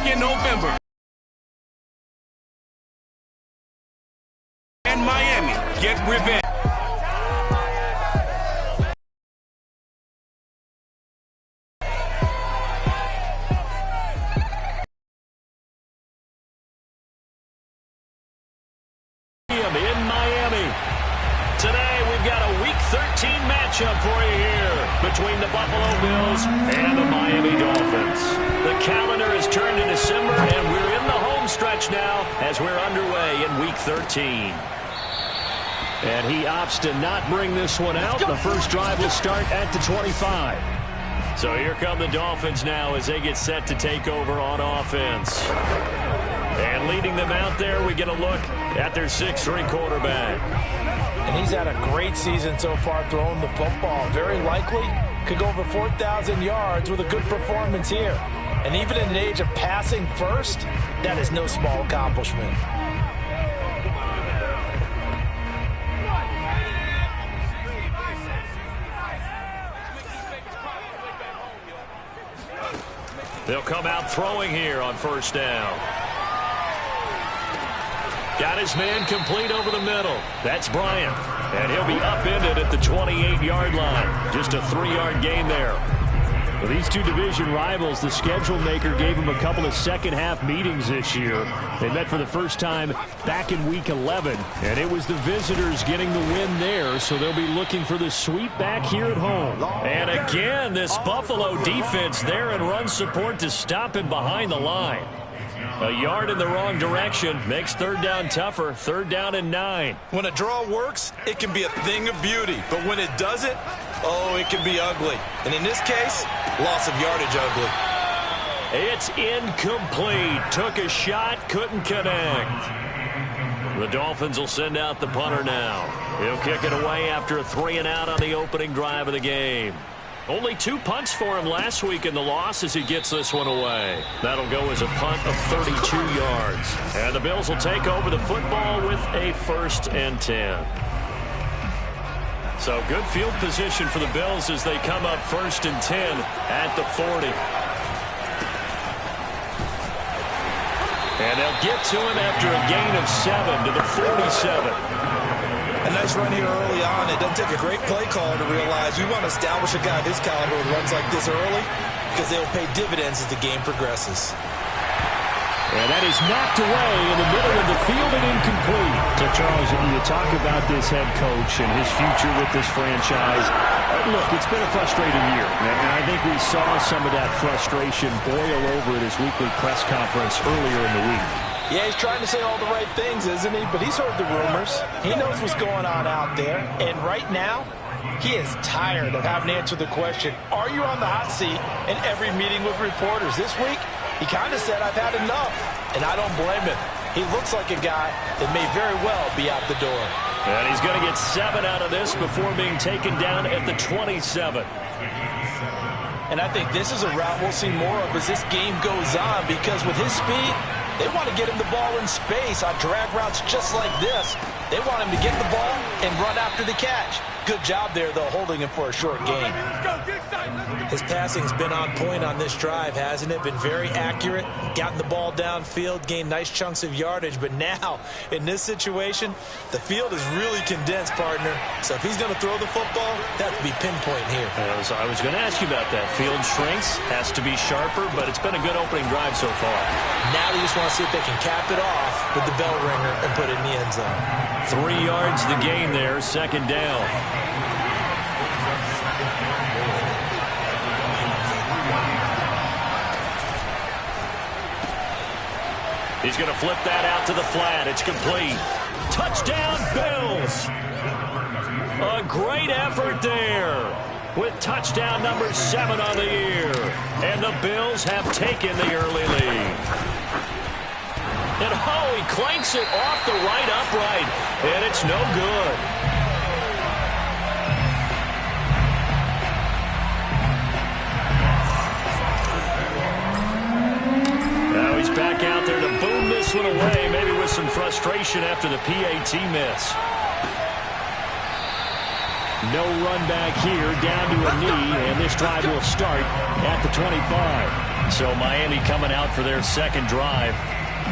back in November. And Miami get revenge. In Miami. Today we've got a Week 13 matchup for you here between the Buffalo Bills and the Miami Dolphins. The calendar has turned to December, and we're in the home stretch now as we're underway in Week 13. And he opts to not bring this one out. The first drive will start at the 25. So here come the Dolphins now as they get set to take over on offense. And leading them out there, we get a look at their 6'3" quarterback. And he's had a great season so far throwing the football. Very likely could go over 4,000 yards with a good performance here. And even in an age of passing first, that is no small accomplishment. They'll come out throwing here on first down. Got his man complete over the middle. That's Bryant. And he'll be upended at the 28-yard line. Just a 3-yard gain there. Well, these two division rivals, the schedule maker gave them a couple of second-half meetings this year. They met for the first time back in Week 11, and it was the visitors getting the win there, so they'll be looking for the sweep back here at home. And again, this Buffalo defense there in run support to stop him behind the line. A yard in the wrong direction makes third down tougher. 3rd down and 9. When a draw works, it can be a thing of beauty. But when it doesn't, oh, it can be ugly. And in this case, loss of yardage ugly. It's incomplete. Took a shot, couldn't connect. The Dolphins will send out the punter now. He'll kick it away after a 3-and-out on the opening drive of the game. Only 2 punts for him last week in the loss as he gets this one away. That'll go as a punt of 32 yards. And the Bills will take over the football with a 1st and 10. So good field position for the Bills as they come up 1st and 10 at the 40. And they'll get to him after a gain of 7 to the 47. A nice run here early on. It doesn't take a great play caller to realize you want to establish a guy of his caliber who runs like this early because they'll pay dividends as the game progresses. And that is knocked away in the middle of the field and incomplete. So, Charles, you talk about this head coach and his future with this franchise. Look, it's been a frustrating year, and I think we saw some of that frustration boil over at his weekly press conference earlier in the week. Yeah, he's trying to say all the right things, isn't he? But he's heard the rumors. He knows what's going on out there. And right now, he is tired of having to answer the question, are you on the hot seat in every meeting with reporters? This week, he kind of said, I've had enough. And I don't blame him. He looks like a guy that may very well be out the door. And he's going to get 7 out of this before being taken down at the 27. And I think this is a route we'll see more of as this game goes on, because with his speed, they want to get him the ball in space on drag routes just like this. They want him to get the ball and run after the catch. Good job there, though, holding him for a short gain. His passing's been on point on this drive, hasn't it? Been very accurate, gotten the ball downfield, gained nice chunks of yardage. But now, in this situation, the field is really condensed, partner. So if he's going to throw the football, that would be pinpoint here. I was going to ask you about that. Field shrinks, has to be sharper, but it's been a good opening drive so far. Now they just want to see if they can cap it off with the bell ringer and put it in the end zone. 3 yards the gain there, 2nd down. He's going to flip that out to the flat. It's complete. Touchdown, Bills. A great effort there with touchdown number 7 on the year. And the Bills have taken the early lead. And oh, he clanks it off the right upright. And it's no good. Now he's back out there to boom this one away, maybe with some frustration after the PAT miss. No run back here, down to a knee, and this drive will start at the 25. So Miami coming out for their second drive.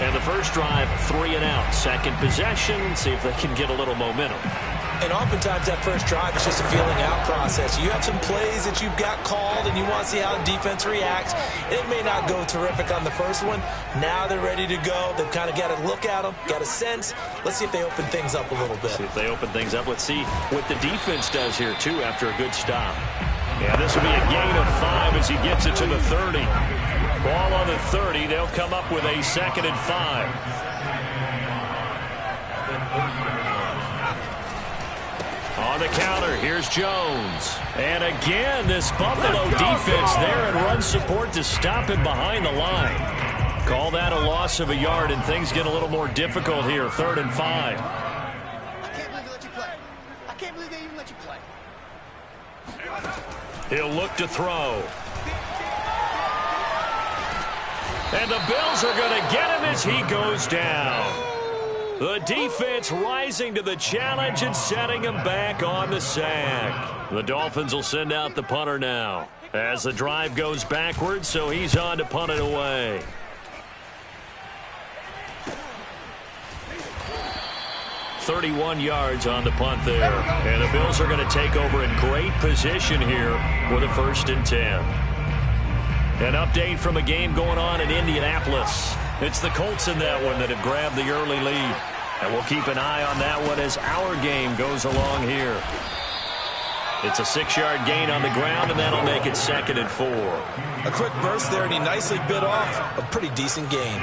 And the first drive, 3 and out. Second possession, see if they can get a little momentum. And oftentimes that first drive is just a feeling out process. You have some plays that you've got called and you want to see how the defense reacts. It may not go terrific on the first one. Now they're ready to go. They've kind of got to look at them, got a sense. Let's see if they open things up a little bit. See if they open things up. Let's see what the defense does here, too, after a good stop. Yeah, this will be a gain of 5 as he gets it to the 30. Ball on the 30. They'll come up with a 2nd and 5. On the counter, here's Jones. And again, this Buffalo defense there and run support to stop him behind the line. Call that a loss of a yard, and things get a little more difficult here. 3rd and 5. I can't believe they let you play. I can't believe they even let you play. He'll look to throw. And the Bills are going to get him as he goes down. The defense rising to the challenge and setting him back on the sack. The Dolphins will send out the punter now as the drive goes backwards, so he's on to punt it away. .31 yards on the punt there. And the Bills are going to take over in great position here with a 1st and 10. An update from a game going on in Indianapolis. It's the Colts in that one that have grabbed the early lead. And we'll keep an eye on that one as our game goes along here. It's a 6-yard gain on the ground, and that'll make it 2nd and 4. A quick burst there, and he nicely bit off a pretty decent gain.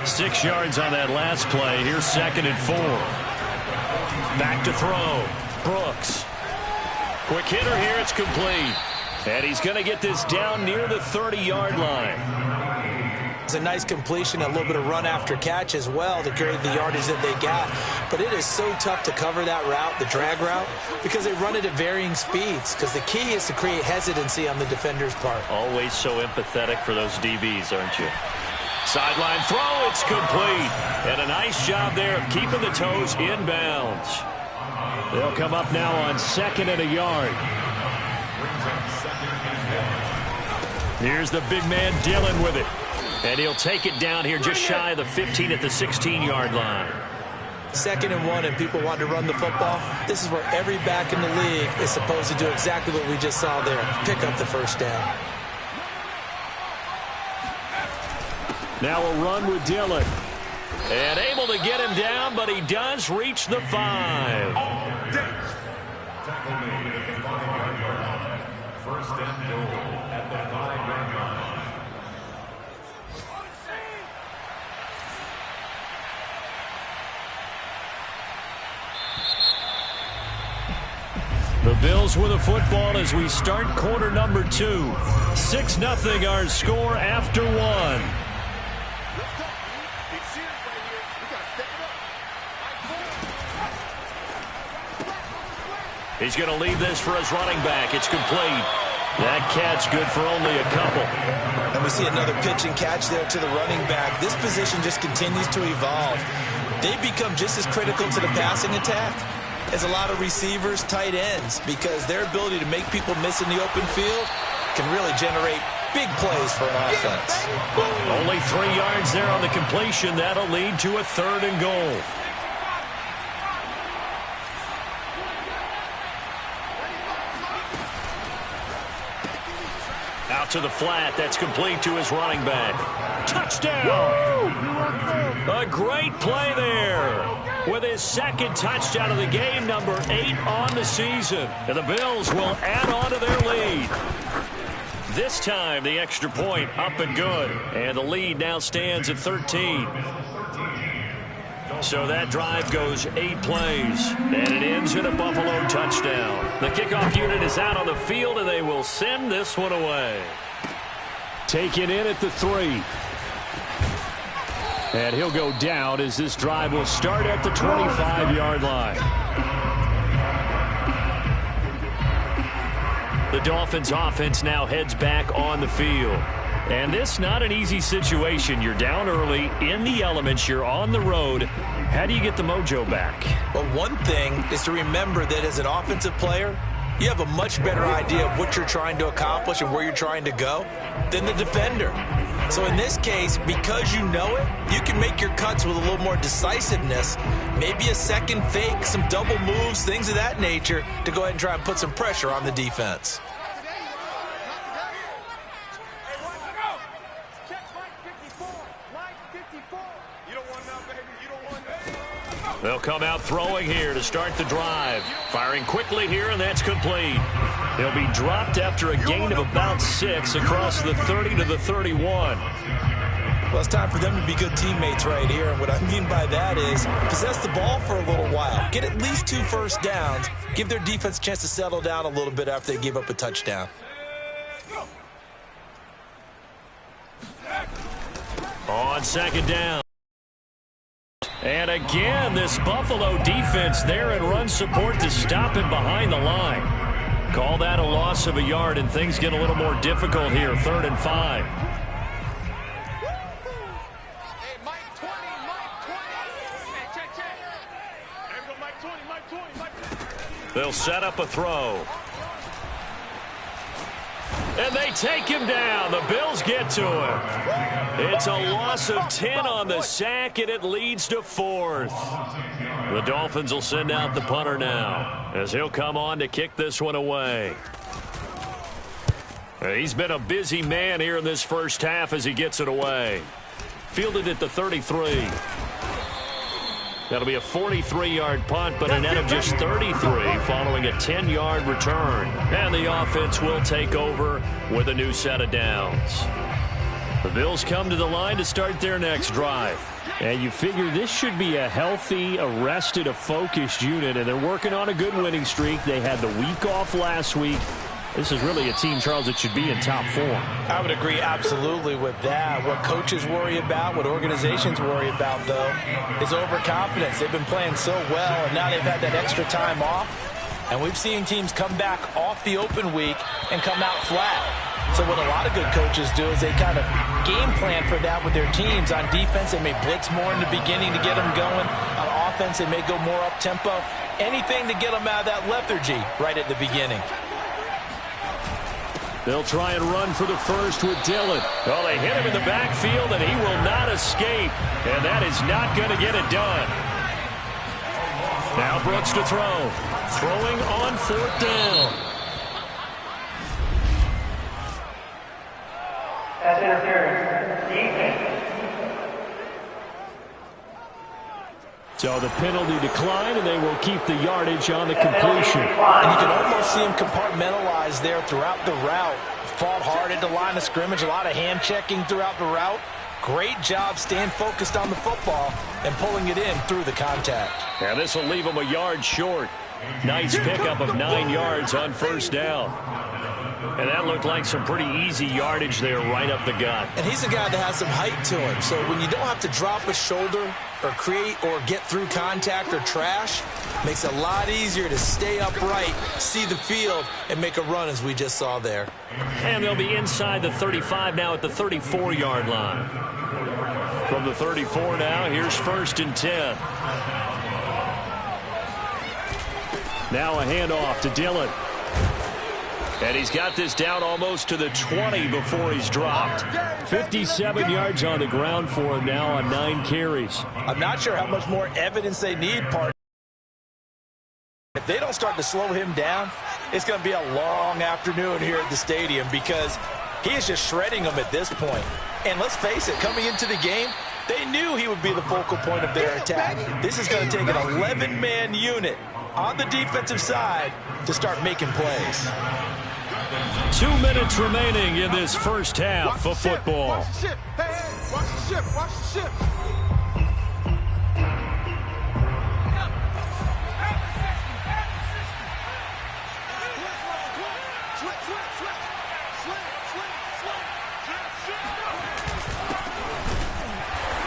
6 yards on that last play. Here's 2nd and 4. Back to throw. Brooks. Quick hitter here. It's complete. And he's going to get this down near the 30-yard line. It's a nice completion, a little bit of run after catch as well to carry the yardage that they got. But it is so tough to cover that route, the drag route, because they run it at varying speeds. Because the key is to create hesitancy on the defender's part. Always so empathetic for those DBs, aren't you? Sideline throw, it's complete. And a nice job there of keeping the toes inbounds. They'll come up now on 2nd and a yard. Here's the big man Dillon with it. And he'll take it down here just shy of the 15 at the 16-yard line. 2nd and 1, and people want to run the football. This is where every back in the league is supposed to do exactly what we just saw there. Pick up the 1st down. Now a run with Dillon. And able to get him down, but he does reach the 5. First and goal at the 5-yard line. The Bills with a football as we start quarter number 2. 6-0 our score after 1. He's going to leave this for his running back. It's complete. That catch good for only a couple. And we see another pitch and catch there to the running back. This position just continues to evolve. They become just as critical to the passing attack as a lot of receivers, tight ends, because their ability to make people miss in the open field can really generate big plays for an offense. Only 3 yards there on the completion. That'll lead to a 3rd and goal. Out to the flat. That's complete to his running back. Touchdown! A great play there. With his 2nd touchdown of the game, number 8 on the season. And the Bills will add on to their lead. This time, the extra point up and good. And the lead now stands at 13. So that drive goes 8 plays. And it ends in a Buffalo touchdown. The kickoff unit is out on the field, and they will send this one away. Taken in at the 3. And he'll go down as this drive will start at the 25-yard line. The Dolphins offense now heads back on the field. And this not an easy situation. You're down early, in the elements, you're on the road. How do you get the mojo back? Well, one thing is to remember that as an offensive player, you have a much better idea of what you're trying to accomplish and where you're trying to go than the defender. So in this case, because you know it, you can make your cuts with a little more decisiveness, maybe a second fake, some double moves, things of that nature, to go ahead and try and put some pressure on the defense. They'll come out throwing here to start the drive. Firing quickly here, and that's complete. He'll be dropped after a gain of about 6 across the 30 to the 31. Well, it's time for them to be good teammates right here. And what I mean by that is possess the ball for a little while. Get at least 2 first downs. Give their defense a chance to settle down a little bit after they give up a touchdown. On second down. And again, this Buffalo defense there in run support to stop him behind the line. Call that a loss of a yard, and things get a little more difficult here. 3rd and 5. They'll set up a throw. And they take him down. The Bills get to him. It's a loss of 10 on the sack, and it leads to 4th. The Dolphins will send out the punter now, as he'll come on to kick this one away. He's been a busy man here in this first half as he gets it away. Fielded at the 33. That'll be a 43-yard punt, but a net of just 33 following a 10-yard return. And the offense will take over with a new set of downs. The Bills come to the line to start their next drive. And you figure this should be a healthy, a rested, a focused unit, and they're working on a good winning streak. They had the week off last week. This is really a team, Charles, that should be in top form. I would agree absolutely with that. What coaches worry about, what organizations worry about, though, is overconfidence. They've been playing so well, and now they've had that extra time off. And we've seen teams come back off the open week and come out flat. So what a lot of good coaches do is they kind of game plan for that with their teams. On defense, they may blitz more in the beginning to get them going. On offense, they may go more up-tempo. Anything to get them out of that lethargy right at the beginning. They'll try and run for the first with Dillon. Well, they hit him in the backfield, and he will not escape. And that is not going to get it done. Now Brooks to throw. Throwing on 4th down. That's interference. Defense. So the penalty decline, and they will keep the yardage on the completion. And you can almost see him compartmentalize there throughout the route. Fought hard at the line of scrimmage, a lot of hand checking throughout the route. Great job staying focused on the football and pulling it in through the contact. And this will leave him a yard short. Nice pickup of 9 yards on 1st down. And that looked like some pretty easy yardage there right up the gut. And he's a guy that has some height to him. So when you don't have to drop a shoulder or create or get through contact or trash, makes it a lot easier to stay upright, see the field, and make a run as we just saw there. And they'll be inside the 35 now at the 34-yard line. From the 34 now, here's 1st and 10. Now a handoff to Dillon. And he's got this down almost to the 20 before he's dropped. 57 yards on the ground for him now on 9 carries. I'm not sure how much more evidence they need, partner. If they don't start to slow him down, it's going to be a long afternoon here at the stadium because he is just shredding them at this point. And let's face it, coming into the game, they knew he would be the focal point of their attack. This is going to take an 11-man unit on the defensive side to start making plays. 2 minutes remaining in this first half of football. Watch the ship. Hey, watch the ship. Watch the ship.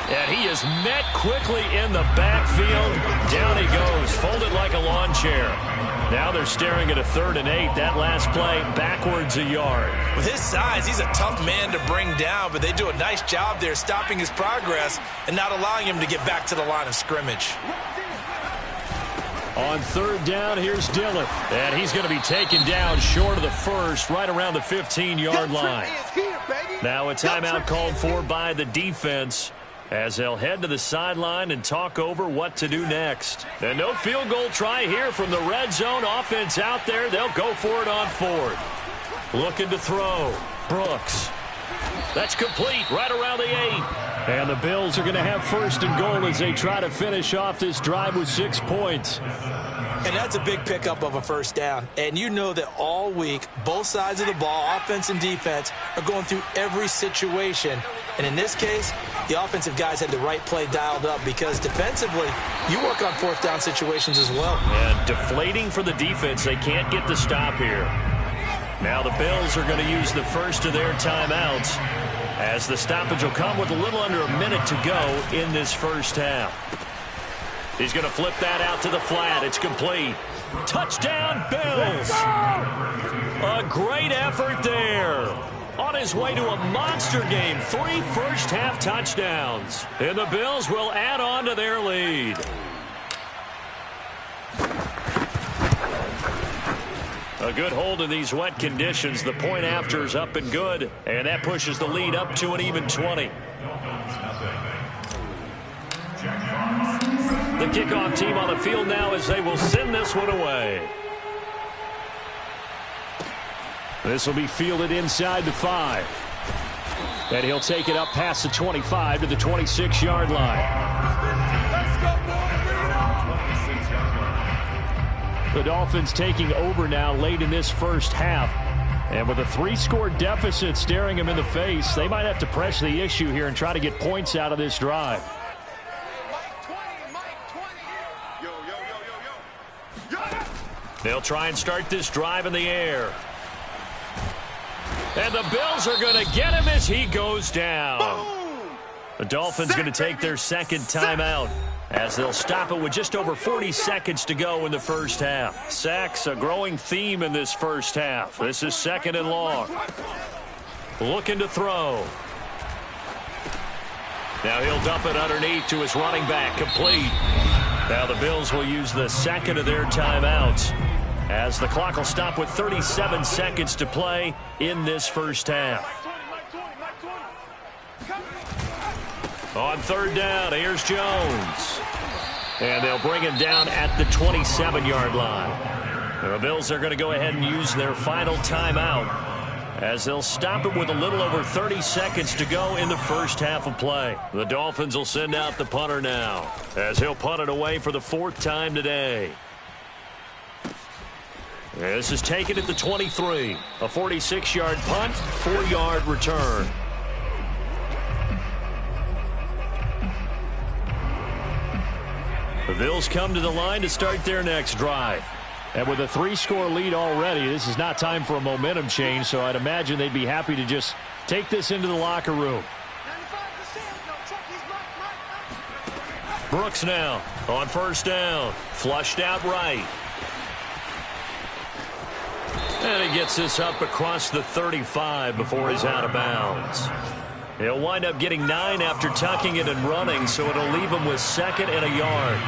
And he is met quickly in the backfield. Down he goes, folded like a lawn chair. Now they're staring at a 3rd and 8. That last play, backwards a yard. With his size, he's a tough man to bring down, but they do a nice job there stopping his progress and not allowing him to get back to the line of scrimmage. On third down, here's Dillon. And he's going to be taken down short of the first, right around the 15-yard line. Now a timeout called for by the defense as they'll head to the sideline and talk over what to do next. And no field goal try here from the red zone. Offense out there. They'll go for it on fourth. Looking to throw. Brooks. That's complete right around the 8. And the Bills are going to have first and goal as they try to finish off this drive with 6 points. And that's a big pickup of a first down. And you know that all week, both sides of the ball, offense and defense, are going through every situation. And in this case, the offensive guys had the right play dialed up because defensively, you work on fourth down situations as well. And deflating for the defense. They can't get the stop here. Now the Bills are going to use the first of their timeouts as the stoppage will come with a little under a minute to go in this first half. He's going to flip that out to the flat. It's complete. Touchdown, Bills. A great effort there. On his way to a monster game, 3 first-half touchdowns. And the Bills will add on to their lead. A good hold in these wet conditions. The point after is up and good. And that pushes the lead up to an even 20. The kickoff team on the field now as they will send this one away. This will be fielded inside the 5. And he'll take it up past the 25 to the 26-yard line. The Dolphins taking over now late in this first half. And with a 3-score deficit staring them in the face, they might have to press the issue here and try to get points out of this drive. They'll try and start this drive in the air. And the Bills are going to get him as he goes down. The Dolphins going to take their second timeout as they'll stop it with just over 40 seconds to go in the first half. Sacks, a growing theme in this first half. This is second and long. Looking to throw. Now he'll dump it underneath to his running back, complete. Now the Bills will use the second of their timeouts as the clock will stop with 37 seconds to play in this first half. On third down, here's Jones. And they'll bring him down at the 27-yard line. The Bills are going to go ahead and use their final timeout as they'll stop it with a little over 30 seconds to go in the first half of play. The Dolphins will send out the punter now as he'll punt it away for the 4th time today. This is taken at the 23. A 46-yard punt, 4-yard return. The Bills come to the line to start their next drive. And with a 3-score lead already, this is not time for a momentum change, so I'd imagine they'd be happy to just take this into the locker room. Brooks now on first down. Flushed out right. And he gets this up across the 35 before he's out of bounds. He'll wind up getting 9 after tucking it and running, so it'll leave him with 2nd and a yard.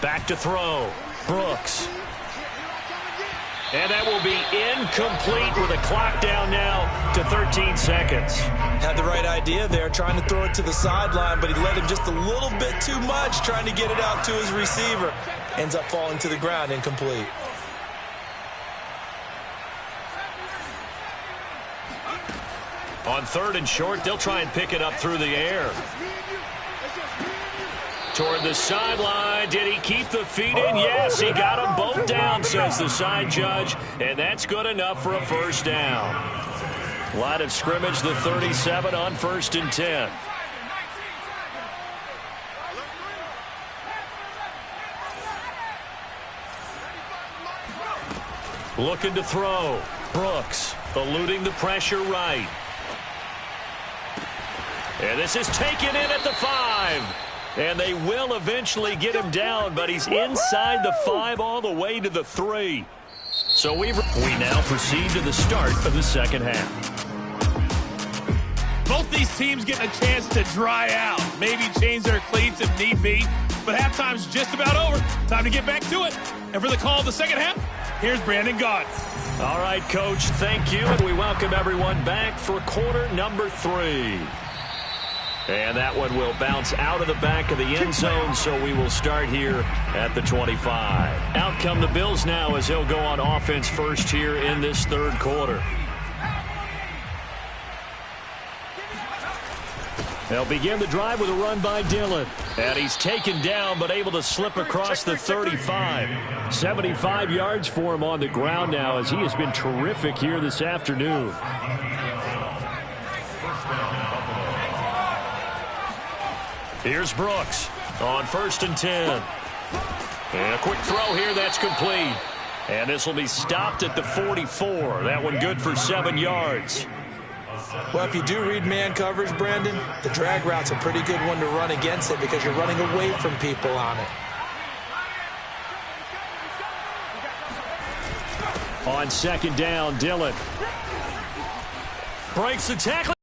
Back to throw. Brooks. And that will be incomplete with a clock down now to 13 seconds. Had the right idea there, trying to throw it to the sideline, but he let him just a little bit too much, trying to get it out to his receiver. Ends up falling to the ground, incomplete. On third and short, they'll try and pick it up through the air. Toward the sideline. Did he keep the feet in? Yes, he got them both down, says the side judge. And that's good enough for a first down. Line of scrimmage, the 37 on 1st and 10. Looking to throw. Brooks eluding the pressure right. And this is taken in at the 5. And they will eventually get him down, but he's inside the 5 all the way to the 3. So we now proceed to the start of the second half. Both these teams getting a chance to dry out, maybe change their cleats if need be. But halftime's just about over. Time to get back to it. And for the call of the second half, here's Brandon Gaudin. All right, Coach, thank you. And we welcome everyone back for quarter number 3. And that one will bounce out of the back of the end zone, so we will start here at the 25. Out come the Bills now as he'll go on offense first here in this third quarter. They'll begin the drive with a run by Dillon. And he's taken down but able to slip across the 35. 75 yards for him on the ground now as he has been terrific here this afternoon. Here's Brooks on 1st and 10. And a quick throw here that's complete. And this will be stopped at the 44. That one good for 7 yards. Well, if you do read man coverage, Brandon, the drag route's a pretty good one to run against it because you're running away from people on it. On 2nd down, Dillon breaks the tackle.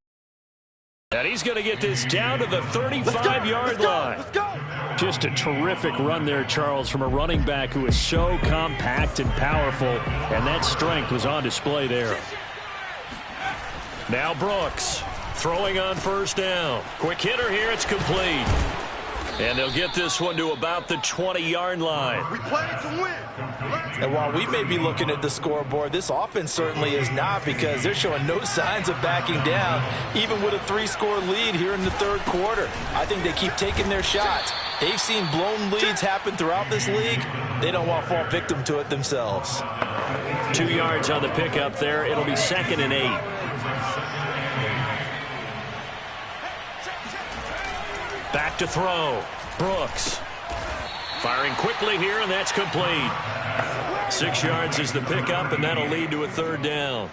And he's going to get this down to the 35-yard line. Let's go. Just a terrific run there, Charles, from a running back who is so compact and powerful, and that strength was on display there. Now Brooks throwing on 1st down. Quick hitter here. It's complete. And they'll get this one to about the 20-yard line. We played to win. And while we may be looking at the scoreboard, this offense certainly is not because they're showing no signs of backing down, even with a 3-score lead here in the third quarter. I think they keep taking their shots. They've seen blown leads happen throughout this league. They don't want to fall victim to it themselves. 2 yards on the pickup there. It'll be 2nd and 8. Back to throw. Brooks firing quickly here, and that's complete. 6 yards is the pickup, and that'll lead to a 3rd down.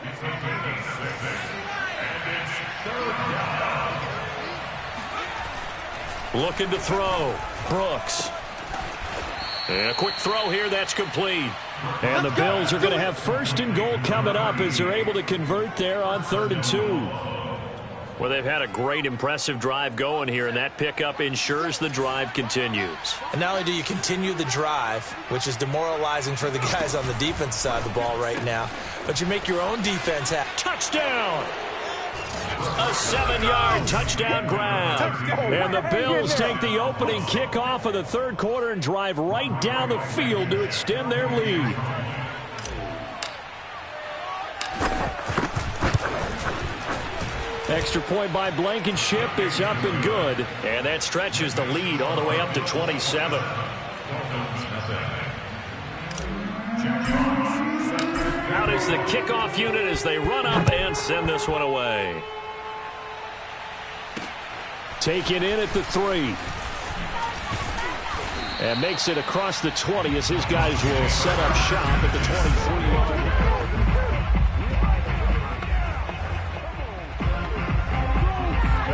Looking to throw. Brooks. And a quick throw here, that's complete. And the Bills are going to have 1st and goal coming up as they're able to convert there on 3rd and 2. Well, they've had a great, impressive drive going here, and that pickup ensures the drive continues. And not only do you continue the drive, which is demoralizing for the guys on the defense side of the ball right now, but you make your own defense happy. Touchdown! A 7-yard touchdown grab. And the Bills take the opening kickoff of the third quarter and drive right down the field to extend their lead. Extra point by Blankenship is up and good. And that stretches the lead all the way up to 27. Out is the kickoff unit as they run up and send this one away. Taken in at the 3. And makes it across the 20 as his guys will set up shop at the 23-yard line.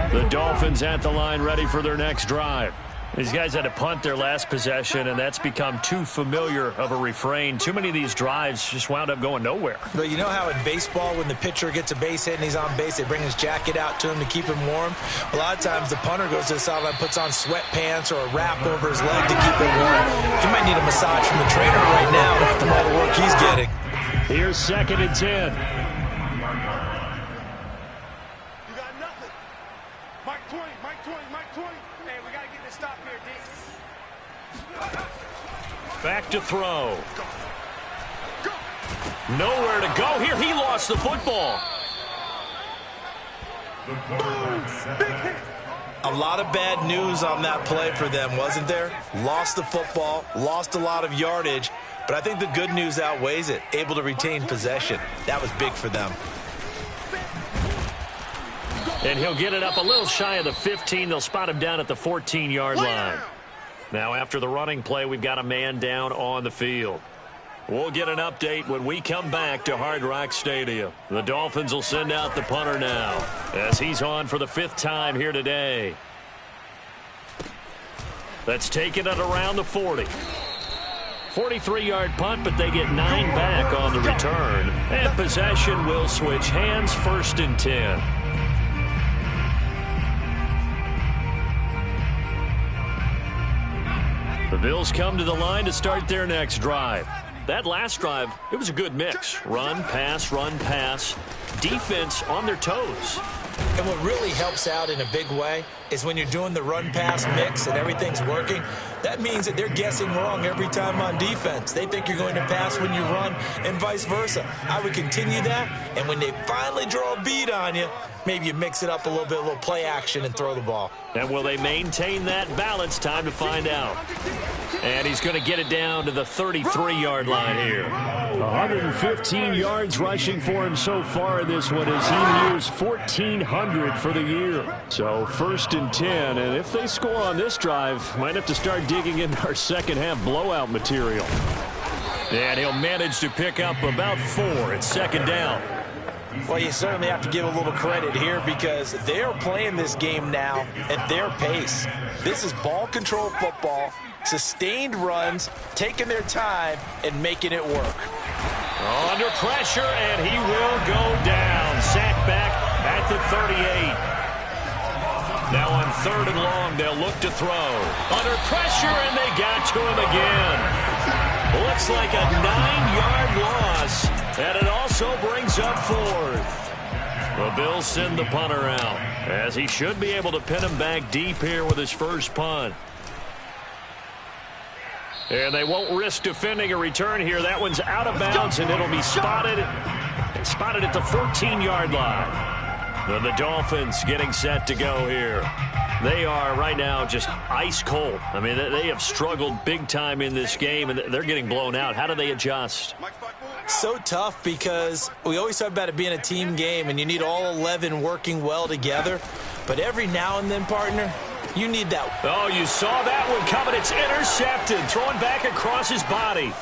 The Dolphins at the line ready for their next drive. These guys had to punt their last possession, and that's become too familiar of a refrain. Too many of these drives just wound up going nowhere. But you know how in baseball, when the pitcher gets a base hit and he's on base, they bring his jacket out to him to keep him warm? A lot of times the punter goes to the sideline, puts on sweatpants or a wrap over his leg to keep it warm. He might need a massage from the trainer right now from all the work he's getting. Here's 2nd and 10. Back to throw. Nowhere to go here. He lost the football. A lot of bad news on that play for them, wasn't there? Lost the football, lost a lot of yardage, but I think the good news outweighs it. Able to retain possession. That was big for them. And he'll get it up a little shy of the 15. They'll spot him down at the 14-yard line. Now, after the running play, we've got a man down on the field. We'll get an update when we come back to Hard Rock Stadium. The Dolphins will send out the punter now as he's on for the 5th time here today. That's taken at around the 40. 43-yard punt, but they get 9 back on the return. And possession will switch hands, 1st and 10. The Bills come to the line to start their next drive. That last drive, it was a good mix. Run, pass, defense on their toes. And what really helps out in a big way is when you're doing the run-pass mix and everything's working, that means that they're guessing wrong every time on defense. They think you're going to pass when you run and vice versa. I would continue that, and when they finally draw a beat on you, maybe you mix it up a little play action and throw the ball. And will they maintain that balance? Time to find out. And he's going to get it down to the 33-yard line here. 115 yards rushing for him so far in this one as he nears 1,400 for the year. So 1st and 10, and if they score on this drive, might have to start digging into our second half blowout material. And he'll manage to pick up about 4 at 2nd down. Well, you certainly have to give a little credit here because they're playing this game now at their pace. This is ball control football, sustained runs, taking their time and making it work. Under pressure, and he will go down. Sacked back at the 38. Now on 3rd and long, they'll look to throw. Under pressure, and they got to him again. Looks like a 9-yard loss, and it also brings up 4th. The Bills send the punter out, as he should be able to pin him back deep here with his first punt. And they won't risk defending a return here. That one's out of bounds, and it'll be spotted at the 14-yard line. The Dolphins getting set to go here. They are right now just ice cold. I mean, they have struggled big time in this game, and they're getting blown out. How do they adjust? So tough because we always talk about it being a team game, and you need all 11 working well together. But every now and then, partner, you need that. Oh, you saw that one coming. It's intercepted. Throwing back across his body.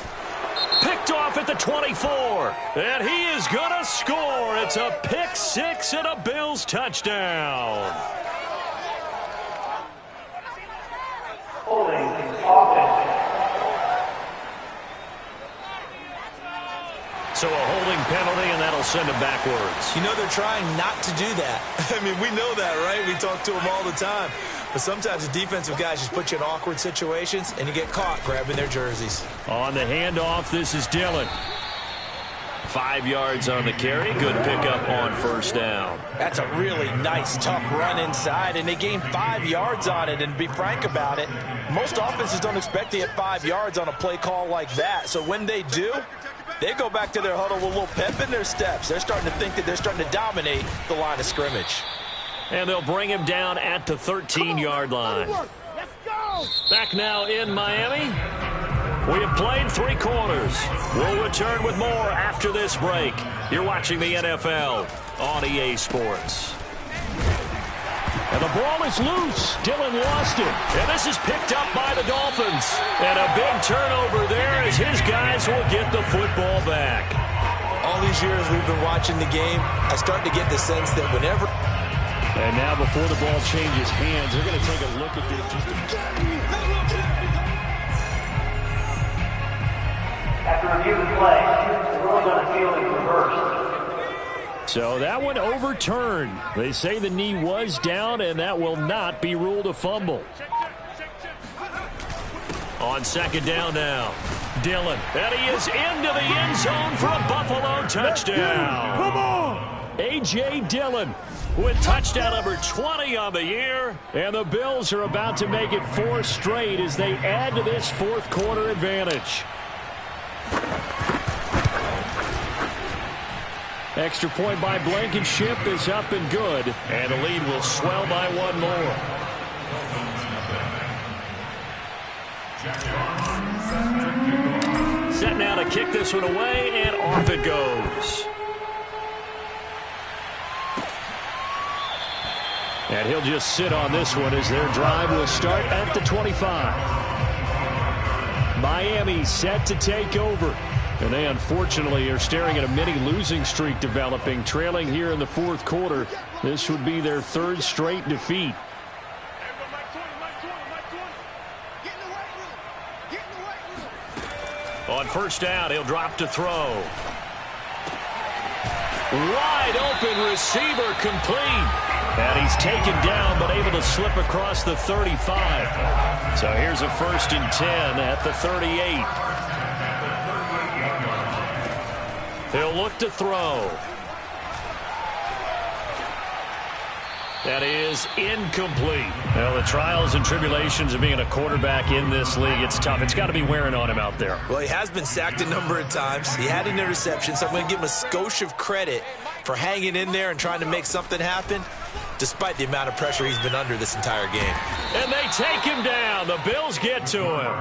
Picked off at the 24. And he is going to score. It's a pick 6 and a Bills touchdown. Holding offense. So a holding penalty, and that'll send him backwards. You know, they're trying not to do that. I mean, we know that, right? We talk to them all the time. But sometimes the defensive guys just put you in awkward situations, and you get caught grabbing their jerseys. On the handoff, this is Dillon. 5 yards on the carry. Good pickup on 1st down. That's a really nice, tough run inside, and they gained 5 yards on it. And to be frank about it, most offenses don't expect to get 5 yards on a play call like that. So when they do, they go back to their huddle with a little pep in their steps. They're starting to think that they're starting to dominate the line of scrimmage. And they'll bring him down at the 13-yard line. Let's go! Back now in Miami. We have played 3 quarters. We'll return with more after this break. You're watching the NFL on EA Sports. And the ball is loose. Dillon lost it. And this is picked up by the Dolphins. And a big turnover there as his guys will get the football back. All these years we've been watching the game, I start to get the sense that whenever... And now before the ball changes hands, they're going to take a look at this. After review of play, the rules on the field is reversed. So that one overturned. They say the knee was down, and that will not be ruled a fumble. On 2nd down now, Dillon. And he is into the end zone for a Buffalo touchdown. Come on! A.J. Dillon with touchdown number 20 on the year. And the Bills are about to make it 4 straight as they add to this 4th quarter advantage. Extra point by Blankenship is up and good. And the lead will swell by 1 more. Set now to kick this one away, and off it goes. And he'll just sit on this one as their drive will start at the 25. Miami set to take over. And they unfortunately are staring at a mini losing streak developing, trailing here in the 4th quarter. This would be their 3rd straight defeat. On 1st down, he'll drop to throw. Wide open receiver complete. And he's taken down, but able to slip across the 35. So here's a 1st and 10 at the 38. He'll look to throw. That is incomplete. Well, the trials and tribulations of being a quarterback in this league, it's tough. It's got to be wearing on him out there. Well, he has been sacked a number of times. He had an interception, so I'm going to give him a skosh of credit for hanging in there and trying to make something happen, despite the amount of pressure he's been under this entire game. And they take him down. The Bills get to him.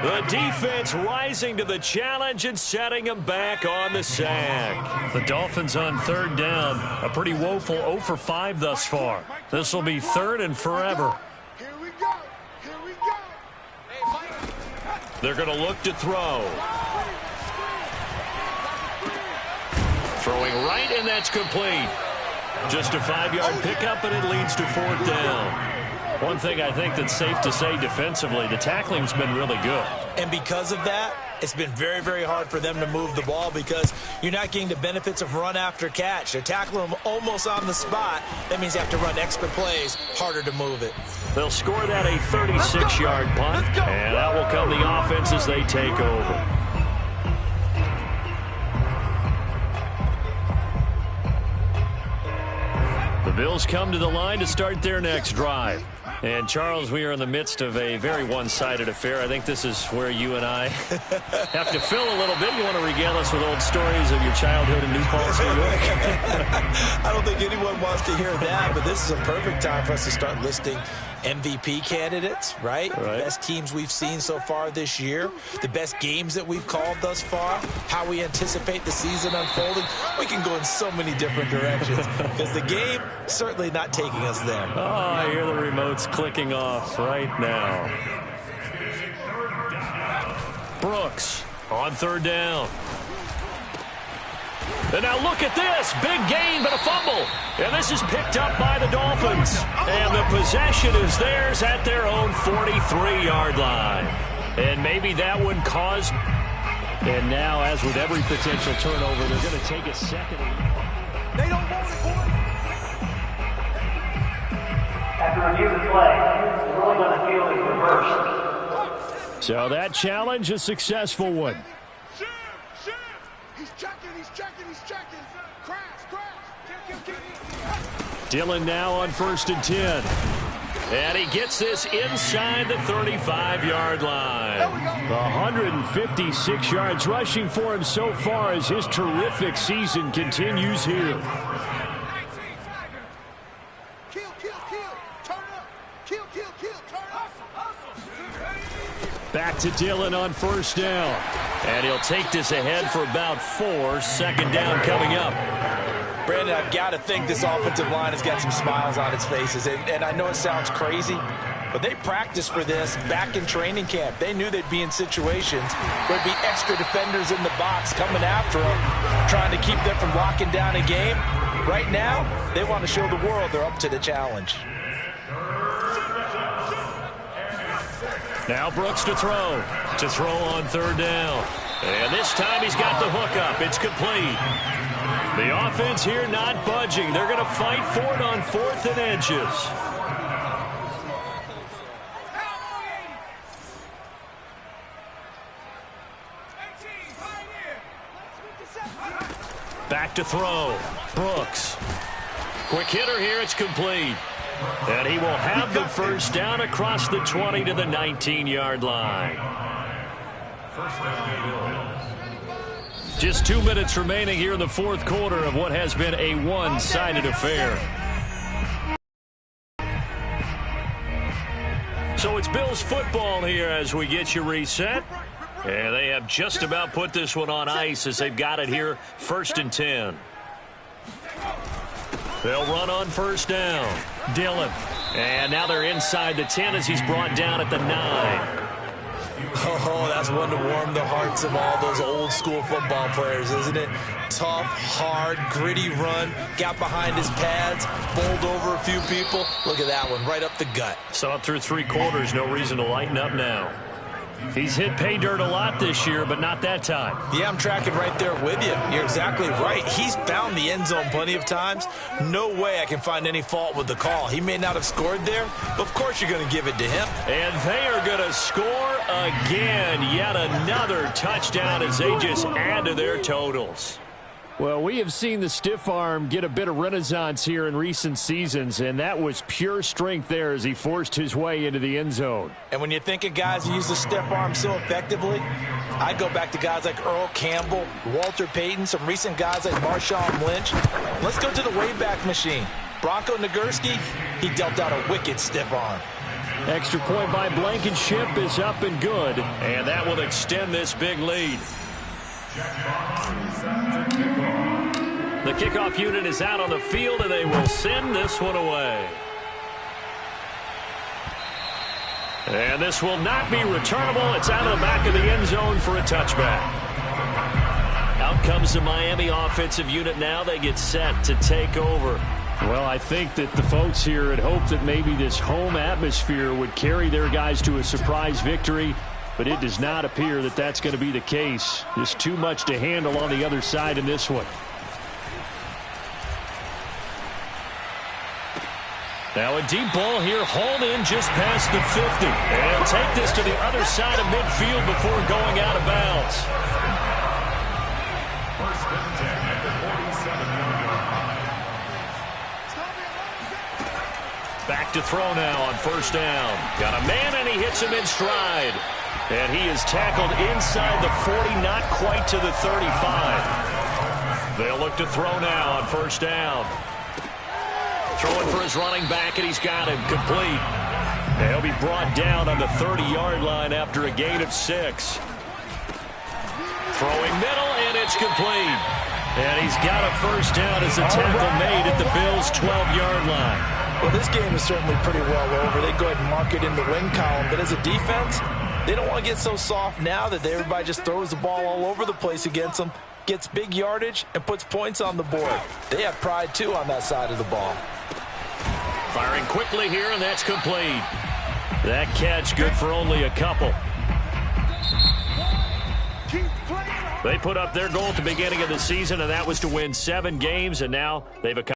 The defense rising to the challenge and setting him back on the sack. The Dolphins on 3rd down. A pretty woeful 0 for 5 thus far. This will be 3rd and forever. Here we go. Here we go. They're going to look to throw. Throwing right, and that's complete. Just a 5-yard pickup, and it leads to 4th down. One thing I think that's safe to say defensively, the tackling's been really good. And because of that, it's been very, very hard for them to move the ball because you're not getting the benefits of run after catch. They're tackling them almost on the spot. That means you have to run extra plays, harder to move it. They'll score that a 36-yard punt, and out will come the offense as they take over. The Bills come to the line to start their next drive. And, Charles, we are in the midst of a very one-sided affair. I think this is where you and I have to fill a little bit. You want to regale us with old stories of your childhood in New Paltz, New York? I don't think anyone wants to hear that, but this is a perfect time for us to start listing MVP candidates, right? The best teams we've seen so far this year, the best games that we've called thus far, how we anticipate the season unfolding. We can go in so many different directions because the game certainly not taking us there. Oh, I hear the remotes clicking off right now. Brooks on 3rd down. And now look at this. Big gain, but a fumble. And this is picked up by the Dolphins. And the possession is theirs at their own 43-yard line. And maybe that one caused... And now, as with every potential turnover, they're going to take a second. They don't want it, boy. After review of the play, the ruling on the field is reversed. So that challenge, a successful one. He's checking, he's checking, he's checking. Crash. Dillon now on 1st and 10. And he gets this inside the 35-yard line. 156 yards rushing for him so far as his terrific season continues here. Back to Dillon on 1st down. And he'll take this ahead for about 4. 2nd down coming up. Brandon, I've got to think this offensive line has got some smiles on its faces. And I know it sounds crazy, but they practiced for this back in training camp. They knew they'd be in situations where there'd be extra defenders in the box coming after them, trying to keep them from locking down a game. Right now, they want to show the world they're up to the challenge. Now Brooks to throw. To throw on 3rd down. And this time he's got the hook up. It's complete. The offense here not budging. They're going to fight for it on 4th and inches. Back to throw. Brooks. Quick hitter here. It's complete. And he will have the 1st down across the 20 to the 19-yard line. Just 2 minutes remaining here in the 4th quarter of what has been a one-sided affair. So it's Bills football here as we get you reset. And they have just about put this one on ice as they've got it here, 1st and 10. They'll run on 1st down. Dillon. And now they're inside the 10 as he's brought down at the 9. Oh, that's one to warm the hearts of all those old school football players, isn't it? Tough, hard, gritty run. Got behind his pads, bowled over a few people. Look at that one, right up the gut. So up through 3 quarters, no reason to lighten up now. He's hit pay dirt a lot this year, but not that time. Yeah, I'm tracking right there with you. You're exactly right. He's found the end zone plenty of times. No way I can find any fault with the call. He may not have scored there, but of course you're going to give it to him. And they are going to score again. Yet another touchdown as they just add to their totals. Well, we have seen the stiff arm get a bit of renaissance here in recent seasons, and that was pure strength there as he forced his way into the end zone. And when you think of guys who use the stiff arm so effectively, I go back to guys like Earl Campbell, Walter Payton, some recent guys like Marshawn Lynch. Let's go to the Wayback Machine. Bronco Nagurski, he dealt out a wicked stiff arm. Extra point by Blankenship is up and good. And that will extend this big lead. The kickoff unit is out on the field, and they will send this one away. And this will not be returnable. It's out of the back of the end zone for a touchback. Out comes the Miami offensive unit now. They get set to take over. Well, I think that the folks here had hoped that maybe this home atmosphere would carry their guys to a surprise victory, but it does not appear that that's going to be the case. There's too much to handle on the other side in this one. Now a deep ball here, hauled in just past the 50. And take this to the other side of midfield before going out of bounds. First and 10 at the 47-yard line. Back to throw now on first down. Got a man, and he hits him in stride. And he is tackled inside the 40, not quite to the 35. They'll look to throw now on first down. Throwing for his running back, and he's got him complete. And he'll be brought down on the 30-yard line after a gain of 6. Throwing middle, and it's complete. And he's got a first down as the tackle made at the Bills' 12-yard line. Well, this game is certainly pretty well over. They go ahead and mark it in the win column. But as a defense, they don't want to get so soft now that everybody just throws the ball all over the place against them, gets big yardage, and puts points on the board. They have pride, too, on that side of the ball. Firing quickly here, and that's complete. That catch good for only a couple. They put up their goal at the beginning of the season, and that was to win 7 games, and now they've accomplished